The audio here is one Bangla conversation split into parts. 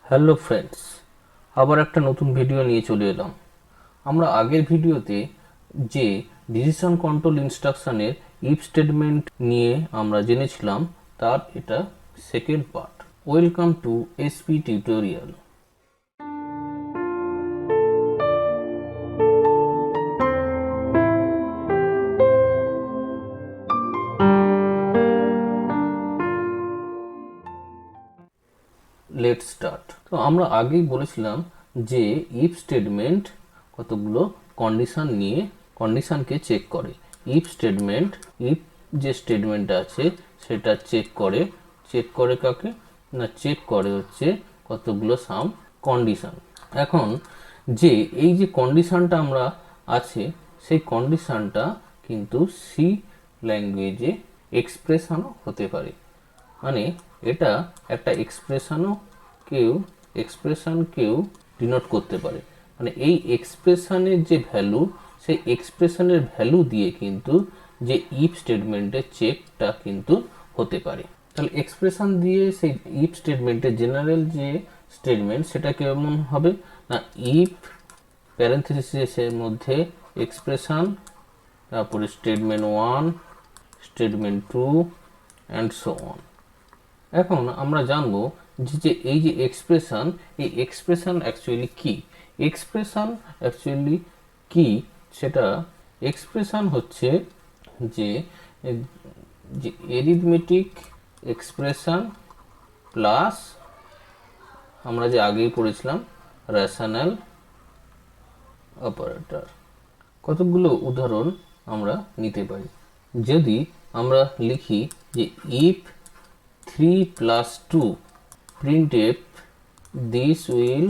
হ্যালো ফ্রেন্ডস, আবার একটা নতুন ভিডিও নিয়ে চলে এলাম। আমরা আগের ভিডিওতে যে ডিসিশন কন্ট্রোল ইনস্ট্রাকশনের ইফ স্টেটমেন্ট নিয়ে আমরা জেনেছিলাম, তার এটা second part. Welcome to SP tutorial. Let's start. তো আমরা আগেই বলেছিলাম যে ইফ স্টেটমেন্ট কতগুলো কন্ডিশন নিয়ে কন্ডিশনকে চেক করে। ইফ স্টেটমেন্ট, ইফ যে স্টেটমেন্ট আছে সেটা চেক করে কাকে না, চেক করে হচ্ছে কতগুলো সাম কন্ডিশন। এখন যে এই যে কন্ডিশনটা আমরা আছে, সেই কন্ডিশনটা কিন্তু সি ল্যাঙ্গুয়েজে এক্সপ্রেশনও হতে পারে। মানে এটা একটা এক্সপ্রেশনকেও ডিনোট করতে পারে। মানে এই এক্সপ্রেশনের যে ভ্যালু, সেই এক্সপ্রেশনের ভ্যালু দিয়ে কিন্তু যে ইফ স্টেটমেন্টের চেকটা কিন্তু হতে পারে। তাহলে এক্সপ্রেশন দিয়ে সেই ইফ স্টেটমেন্টের জেনারেল যে স্টেটমেন্ট সেটা কেমন হবে না, ইফ প্যারেন্থেসিসের মধ্যে এক্সপ্রেশন, তারপরে statement 1, statement 2 and so on. এখন আমরা জানবো যে এই যে এক্সপ্রেশন, এই এক্সপ্রেশন অ্যাকচুয়ালি কি সেটা এক্সপ্রেশন হচ্ছে যে এরিথমেটিক এক্সপ্রেশন প্লাস আমরা যে আগেই পড়েছিলাম রেশনাল অপারেটর। কতগুলো উদাহরণ আমরা নিতে পারি। যদি আমরা লিখি যে if 3 plus 2 printf, this will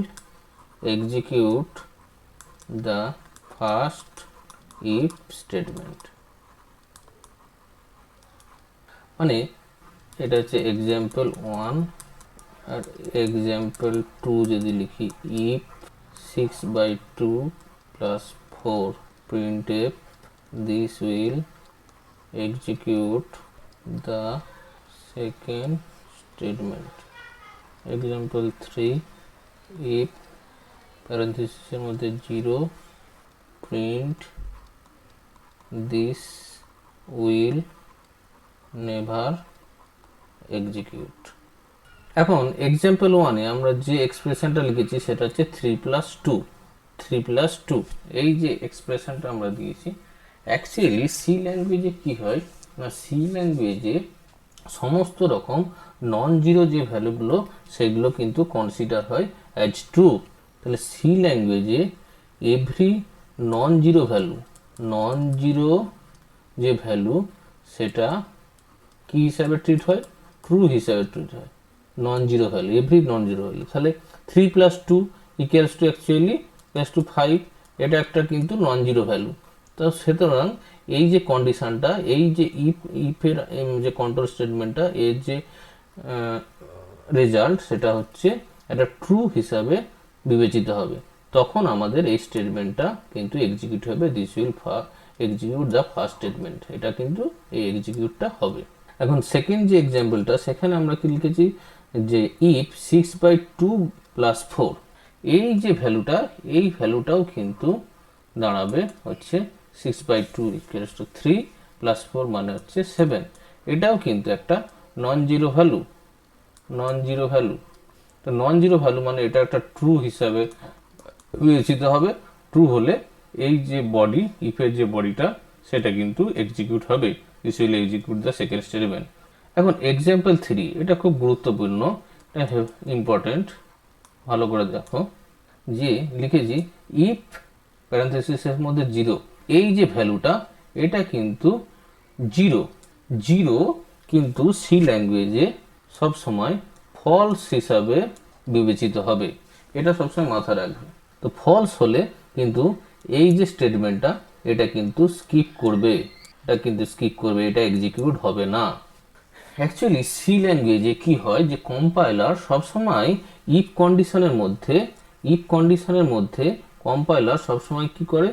execute the first if statement। মানে এটা হচ্ছে এক্সাম্পল 1 আর এক্সাম্পল 2 যদি লিখি if 6/2 plus 4 printf, this will execute the second statement। Example 3, if প্যারেন্থেসিসের মধ্যে 0 print this will never execute। এখন এক্সাম্পল 1 এ আমরা যে এক্সপ্রেশনটা লিখেছি সেটা হচ্ছে 3 + 2। এই যে এক্সপ্রেশনটা আমরা দিয়েছি, অ্যাকচুয়ালি সি ল্যাঙ্গুয়েজে কি হয় না, সি ল্যাঙ্গুয়েজে সমস্ত রকম নন জিরো যে ভ্যালুগুলো সেগুলো কিন্তু কনসিডার হয় অ্যাজ ট্রু। তাহলে সি ল্যাঙ্গুয়েজে এভরি নন জিরো যে ভ্যালু সেটা কি হিসাবে ট্রিট হয়, ট্রু হিসাবে ট্রিট হয়। Non zero value, every non zero value. তাহলে 3 + 2 ইকুয়ালস টু অ্যাকচুয়ালি = 5, এটা একটা কিন্তু নন জিরো ভ্যালু। তো সুতরাং এই যে কন্ডিশনটা, এই যে ইফের যে কন্ট্রোল স্টেটমেন্টটা, এর যে রেজাল্ট সেটা হচ্ছে একটা ট্রু হিসাবে বিবেচিত হবে। তখন আমাদের এই স্টেটমেন্টটা কিন্তু এক্সিকিউট হবে, this will execute the first statement, এটা কিন্তু এই এক্সিকিউটটা হবে। এখন সেকেন্ড যে এক্সাম্পলটা, সেখানে আমরা কি লিখেছি যে ইফ 6/2 + 4, এই যে ভ্যালুটা, এই ভ্যালুটাও কিন্তু দাঁড়াবে হচ্ছে 6/2 = 3 + 4 মানে হচ্ছে 7। এটাও কিন্তু একটা নন জিরো ভ্যালু। তো নন জিরো ভ্যালু মানে এটা একটা ট্রু হিসাবে বিবেচিত হবে। ট্রু হলে এই যে বডি, ইফের যে বডিটা সেটা কিন্তু এক্সিকিউট হবে, this will execute the second statement. এখন এক্সাম্পল 3, এটা খুব গুরুত্বপূর্ণ, এটা ইম্পর্টেন্ট, ভালো করে দেখো। যে লিখেছি ইফ প্যারেন্থেসিসের মধ্যে 0, এই যে ভ্যালুটা এটা কিন্তু জিরো কিন্তু সি ল্যাঙ্গুয়েজে সবসময় ফলস হিসাবে বিবেচিত হবে, এটা সবসময় মাথায় রাখবে। তো ফলস হলে কিন্তু এই যে স্টেটমেন্টটা এটা কিন্তু স্কিপ করবে, এটা এক্সিকিউট হবে না। অ্যাকচুয়ালি সি ল্যাঙ্গুয়েজে কি হয় যে কম্পাইলার সবসময় ইফ কন্ডিশনের মধ্যে কম্পাইলার সবসময় কি করে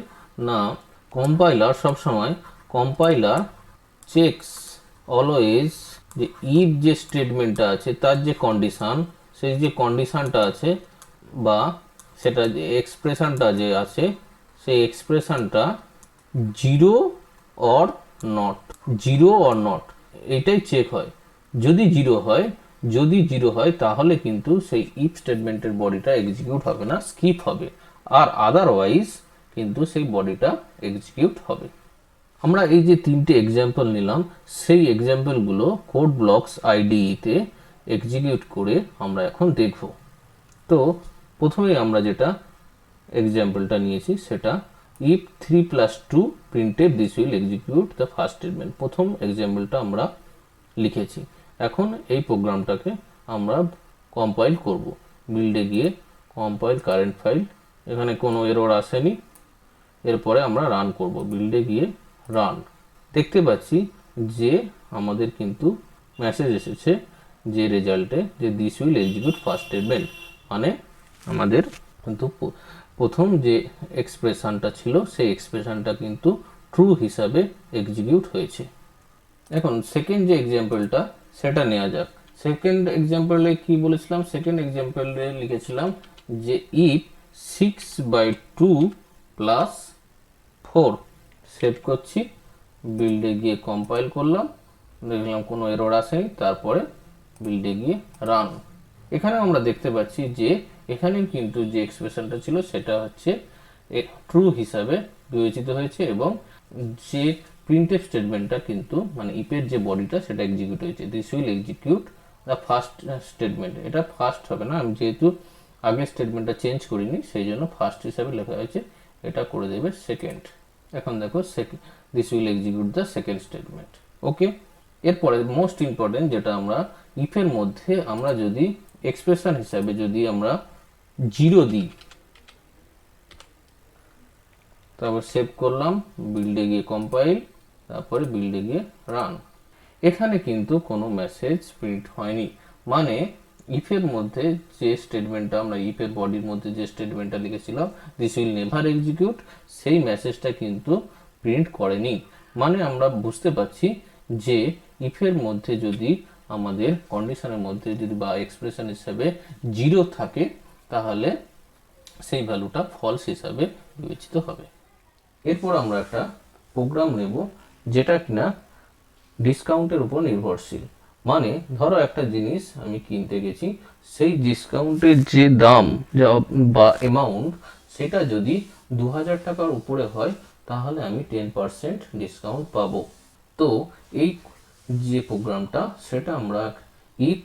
না, কম্পাইলার চেকস অলওয়েজ যে ইফ যে স্টেটমেন্টটা আছে তার যে কন্ডিশন, সেই যে কন্ডিশনটা আছে বা সেটা যে এক্সপ্রেশনটা যে আছে সেই এক্সপ্রেশনটা zero or not, zero or not এটাই চেক হয়। যদি জিরো হয় তাহলে কিন্তু সেই ইফ স্টেটমেন্টের বডিটা এক্সিকিউট হবে না, স্কিপ হবে, আর আদারওয়াইজ কিন্তু সেই বডিটা এক্সিকিউট হবে। আমরা এই যে তিনটে এক্সাম্পল নিলাম, সেই এক্সাম্পলগুলো কোড ব্লকস আইডিইতে এক্সিকিউট করে আমরা এখন দেখব। তো প্রথমেই আমরা যেটা এক্সাম্পলটা নিয়েছি সেটা if 3+2 printf this will execute the first statement। প্রথম এক্সাম্পলটা আমরা লিখেছি। এখন এই প্রোগ্রামটাকে আমরা কম্পাইল করব। বিল্ডে গিয়ে কম্পাইল কারেন্ট ফাইল, এখানে কোনো এরর আসেনি। এরপরে আমরা রান করব, বিল্ডে গিয়ে রান। দেখতে পাচ্ছি যে আমাদের কিন্তু মেসেজ এসেছে যে রেজাল্টে যে this will execute first statement, মানে আমাদের কিন্তু প্রথম যে এক্সপ্রেশনটা ছিল সেই এক্সপ্রেশনটা কিন্তু ট্রু হিসাবে এক্সিকিউট হয়েছে। এখন সেকেন্ড যে এক্সাম্পলটা সেটা নেওয়া যাক। সেকেন্ড এক্সাম্পলে কি বলেছিলাম, সেকেন্ড এক্সাম্পলে লিখেছিলাম যে ইফ 6/2 + 4, সেভ করছি, বিল্ডে গিয়ে কম্পাইল করলাম, দেখলাম কোনো এরর আসেনি, তারপরে বিল্ডে গিয়ে রান। এখানে আমরা দেখতে পাচ্ছি যে এখানে কিন্তু যে এক্সপ্রেশনটা ছিল সেটা হচ্ছে ট্রু হিসাবে বিবেচিত হয়েছে এবং যে প্রিন্টএফ স্টেটমেন্টটা কিন্তু মানে ইফের যে বডিটা সেটা এক্সিকিউট হয়েছে। This will execute the first statement, এটা ফার্স্ট হবে না, আমি যেহেতু আগের স্টেটমেন্টটা চেঞ্জ করিনি সেই জন্য ফার্স্ট হিসাবে লেখা হয়েছে, এটা করে দেবে সেকেন্ড। এখন দেখো this will execute the second statement. Okay, এরপরে মোস্ট ইম্পর্টেন্ট যেটা আমরা ইফের মধ্যে আমরা যদি এক্সপ্রেশন হিসাবে যদি আমরা জিরো দিই, তারপর সেভ করলাম, বিল্ডে গিয়ে কম্পাইল, তারপরে বিল্ডে গিয়ে রান। এখানে কিন্তু কোনো মেসেজ প্রিন্ট হয়নি, মানে ইফের মধ্যে যে স্টেটমেন্টটা আমরা ইফের বডির মধ্যে যে স্টেটমেন্টটা লিখেছিলাম দিস উইল নেভার এক্সিকিউট, সেই মেসেজটা কিন্তু প্রিন্ট করেনি। মানে আমরা বুঝতে পারছি যে ইফের মধ্যে যদি আমাদের কন্ডিশনের মধ্যে যদি বা এক্সপ্রেশন হিসাবে জিরো থাকে তাহলে সেই ভ্যালুটা ফলস হিসাবে বিবেচিত হবে। এরপর আমরা একটা প্রোগ্রাম নেব যেটা কিনা ডিসকাউন্টের উপর নির্ভরশীল। মানে ধরো একটা জিনিস আমি কিনতে গেছি, সেই ডিসকাউন্টের যে দাম বা অ্যামাউন্ট সেটা যদি 2000 টাকার উপরে হয় তাহলে আমি 10% ডিসকাউন্ট পাবো। তো এই যে প্রোগ্রামটা সেটা আমরা ইফ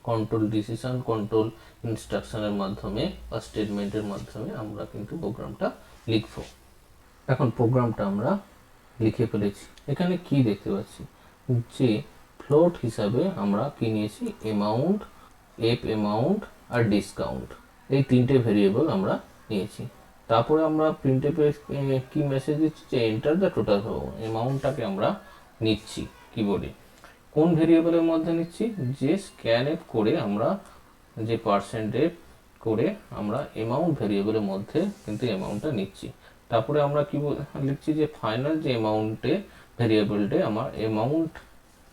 কন্ট্রোল ডিসিশন কন্ট্রোল ইনস্ট্রাকশনের মাধ্যমে বা স্টেটমেন্টের মাধ্যমে আমরা কিন্তু প্রোগ্রামটা লিখব। এখন প্রোগ্রামটা আমরা লিখে ফেলেছি। এখানে কি দেখতে পাচ্ছি যে ফ্লোট হিসাবে আমরা কি নিয়েছি, অ্যামাউন্ট, অ্যামাউন্ট আর ডিসকাউন্ট, এই তিনটে ভেরিয়েবল আমরা নিয়েছি। তারপরে আমরা প্রিন্টএফে কি মেসেজ দিচ্ছি যে এন্টার দ্য টোটাল অ্যামাউন্টটাকে আমরা নিচ্ছি কিবোর্ডে। কোন ভেরিয়েবলের মধ্যে নিচ্ছি, যে স্ক্যানএফ করে আমরা যে পার্সেন্টেজ করে আমরা অ্যামাউন্ট ভেরিয়েবলের মধ্যে কিন্তু অ্যামাউন্টটা নিচ্ছি। তারপরে আমরা কি লিখছি যে ফাইনাল যে অ্যামাউন্টে ভেরিয়েবলটে আমার অ্যামাউন্ট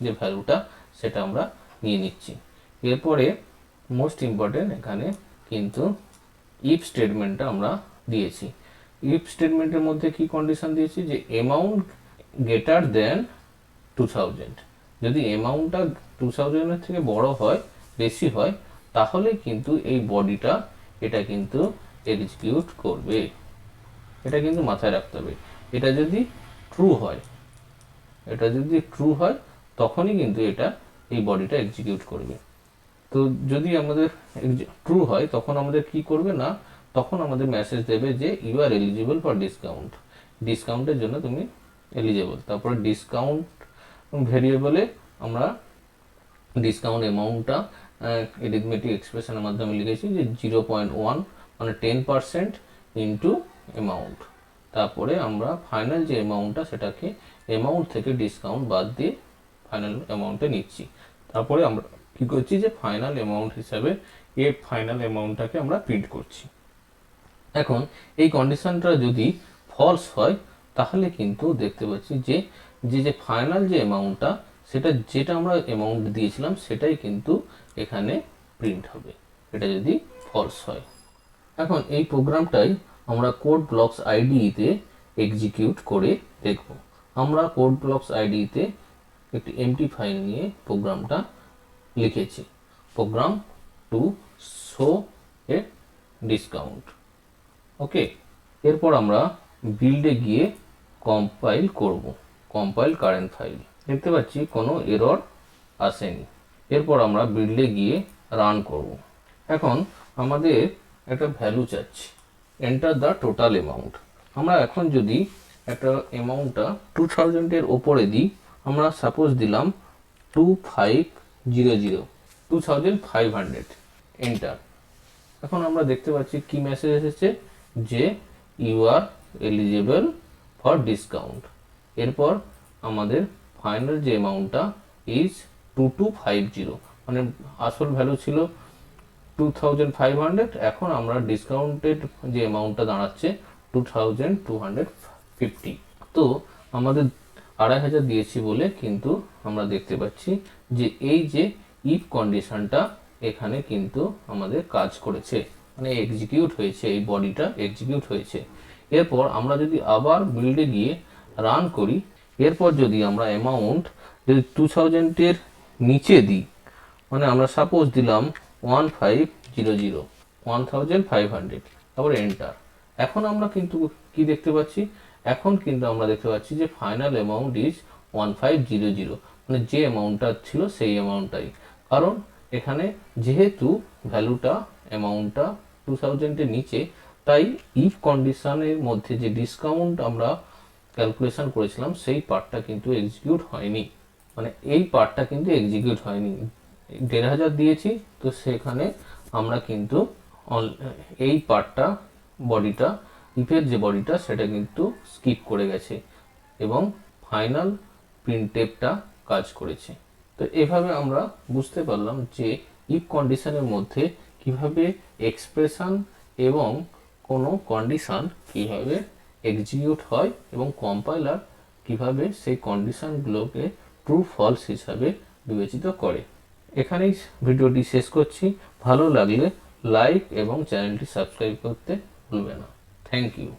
যে ভ্যালুটা সেটা আমরা নিয়ে নিচ্ছি। এরপরে মোস্ট ইম্পর্টেন্ট এখানে কিন্তু ইফ স্টেটমেন্টটা আমরা দিয়েছি। ইফ স্টেটমেন্টের মধ্যে কি কন্ডিশন দিয়েছি যে অ্যামাউন্ট গ্রেটার দেন 2000, যদি অ্যামাউন্টটা 2000 এর থেকে বড় হয়, বেশি হয়, তাহলে কিন্তু এই বডিটা এটা কিন্তু এক্সিকিউট করবে। এটা কিন্তু মাথায় রাখতে হবে। এটা যদি ট্রু হয়, এটা যদি ট্রু হয় তখনই কিন্তু এটা এই বডিটা এক্সিকিউট করবে। তো যদি আমাদের ট্রু হয় তখন আমাদের কি করবে না, তখন আমাদের মেসেজ দেবে যে you are eligible for discount, ডিসকাউন্টের জন্য তুমি এলিজিবল। তারপরে ডিসকাউন্ট ভেরিয়েবলে আমরা ডিসকাউন্ট অ্যামাউন্টটা অ্যারিথমেটিক এক্সপ্রেশনের মাধ্যমে লিখেছি যে 0.1 মানে 10% ইন্টু অ্যামাউন্ট। তারপরে আমরা ফাইনাল যে অ্যামাউন্টটা সেটাকে অ্যামাউন্ট থেকে ডিসকাউন্ট বাদ দিয়ে ফাইনাল অ্যামাউন্টে নিচ্ছি। তারপরে আমরা কি করছি যে ফাইনাল অ্যামাউন্ট হিসাবে এই ফাইনাল অ্যামাউন্টটাকে আমরা প্রিন্ট করছি। এখন এই কন্ডিশনটা যদি ফলস হয় তাহলে কিন্তু দেখতে পাচ্ছি যে যে ফাইনাল যে অ্যামাউন্টটা সেটা যেটা আমরা অ্যামাউন্ট দিয়েছিলাম সেটাই কিন্তু এখানে প্রিন্ট হবে। এটা যদি ফলস হয়। এখন এই প্রোগ্রামটাই আমরা কোড ব্লকস আইডিতে এক্সিকিউট করে দেখব। আমরা কোড ব্লকস আইডিতে একটি এমটি ফাইল নিয়ে প্রোগ্রামটা লিখেছি, program to show a discount. Okay, এরপর আমরা বিল্ডে গিয়ে কম্পাইল করব, কম্পাইল কারেন্ট ফাইল। দেখতে পাচ্ছি কোনো এরর আসেনি। এরপর আমরা বিল্ডে গিয়ে রান করব। এখন আমাদের একটা ভ্যালু চাচ্ছি, এন্টার দ্য টোটাল অ্যামাউন্ট। আমরা এখন যদি একটা অ্যামাউন্টটা 2000 এর ওপরে দিই, আমরা সাপোজ দিলাম 2500, 2500, এন্টার। এখন আমরা দেখতে পাচ্ছি কি মেসেজ এসেছে, যে you are eligible for discount. এরপর আমাদের ফাইনাল যে অ্যামাউন্টটা ইজ 2250, মানে আসল ভ্যালু ছিল 2500, এখন আমরা ডিসকাউন্টেড যে অ্যামাউন্টটা দাঁড়াচ্ছে 2250। তো আমাদের 2500 দিয়েছি বলে কিন্তু আমরা দেখতে পাচ্ছি যে এই যে ইফ কন্ডিশনটা এখানে কিন্তু আমাদের কাজ করেছে, মানে এক্সিকিউট হয়েছে, এই বডিটা এক্সিকিউট হয়েছে। এরপর আমরা যদি আবার বিল্ডে গিয়ে রান করি, এরপর যদি আমরা অ্যামাউন্ট যদি 2000 এর নিচে দিই, মানে আমরা সাপোজ দিলাম 1500, 1500, তারপর এন্টার। এখন আমরা কিন্তু কি দেখতে পাচ্ছি, এখন কিন্তু আমরা দেখতে পাচ্ছি যে ফাইনাল অ্যামাউন্ট ইজ 1500, মানে যে অ্যামাউন্টটা ছিল সেই অ্যামাউন্টটাই। কারণ এখানে যেহেতু ভ্যালুটা অ্যামাউন্টটা 2000 এর নিচে, তাই ইফ কন্ডিশনের মধ্যে যে ডিসকাউন্ট আমরা ক্যালকুলেশন করেছিলাম সেই পার্টটা কিন্তু এক্সিকিউট হয়নি, মানে এই পার্টটা কিন্তু এক্সিকিউট হয়নি। 1500 দিয়েছি, তো সেখানে আমরা কিন্তু এই পার্টটা, বডিটা, ইফের যে বডিটা সেটা কিন্তু স্কিপ করে গেছে এবং ফাইনাল প্রিন্টএফটা কাজ করেছে। তো এভাবে আমরা বুঝতে পারলাম যে ইফ কন্ডিশনের মধ্যে কিভাবে এক্সপ্রেশন এবং কোনো কন্ডিশন কিভাবে এক্সিকিউট হয় এবং কম্পাইলার কিভাবে সেই কন্ডিশনগুলোকে ট্রু ফলস হিসাবে বিবেচিত করে। এখানেই ভিডিওটি শেষ করছি। ভালো লাগলে লাইক এবং চ্যানেলটি সাবস্ক্রাইব করতে ভুলবে না। Thank you.